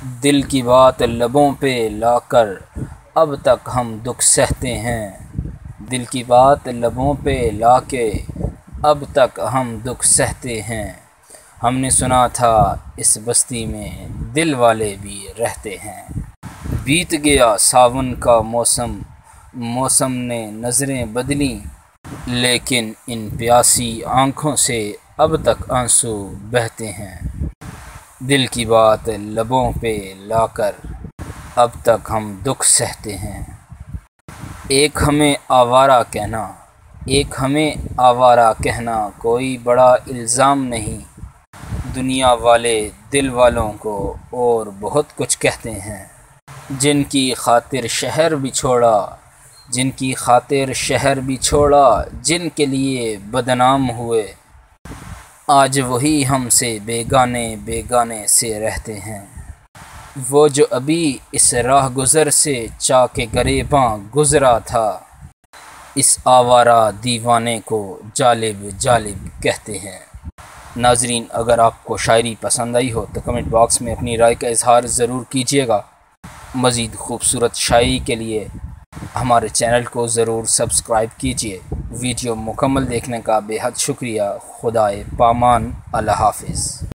دل کی بات لبوں پہ لا کر اب تک ہم دکھ سہتے ہیں، دل کی بات لبوں پہ لا کے اب تک ہم دکھ سہتے ہیں۔ ہم نے سنا تھا اس بستی میں دل والے بھی رہتے ہیں۔ بیت گیا ساون کا موسم نے نظریں بدلیں، لیکن ان پیاسی آنکھوں سے اب تک آنسو بہتے ہیں۔ دل کی بات لبوں پہ لا کر اب تک ہم دکھ سہتے ہیں۔ ایک ہمیں آوارہ کہنا کوئی بڑا الزام نہیں، دنیا والے دل والوں کو اور بہت کچھ کہتے ہیں۔ جن کی خاطر شہر بھی چھوڑا، جن کے لیے بدنام ہوئے، آج وہی ہم سے بیگانے سے رہتے ہیں۔ وہ جو ابھی اس راہ گزر سے چاک گریباں گزرا تھا، اس آوارہ دیوانے کو جالب کہتے ہیں۔ ناظرین، اگر آپ کو شاعری پسند آئی ہو تو کمنٹ باکس میں اپنی رائے کا اظہار ضرور کیجیے گا۔ مزید خوبصورت شاعری کے لیے ہمارے چینل کو ضرور سبسکرائب کیجیے۔ ویڈیو مکمل دیکھنے کا بے حد شکریہ۔ خدائے پامان، اللہ حافظ۔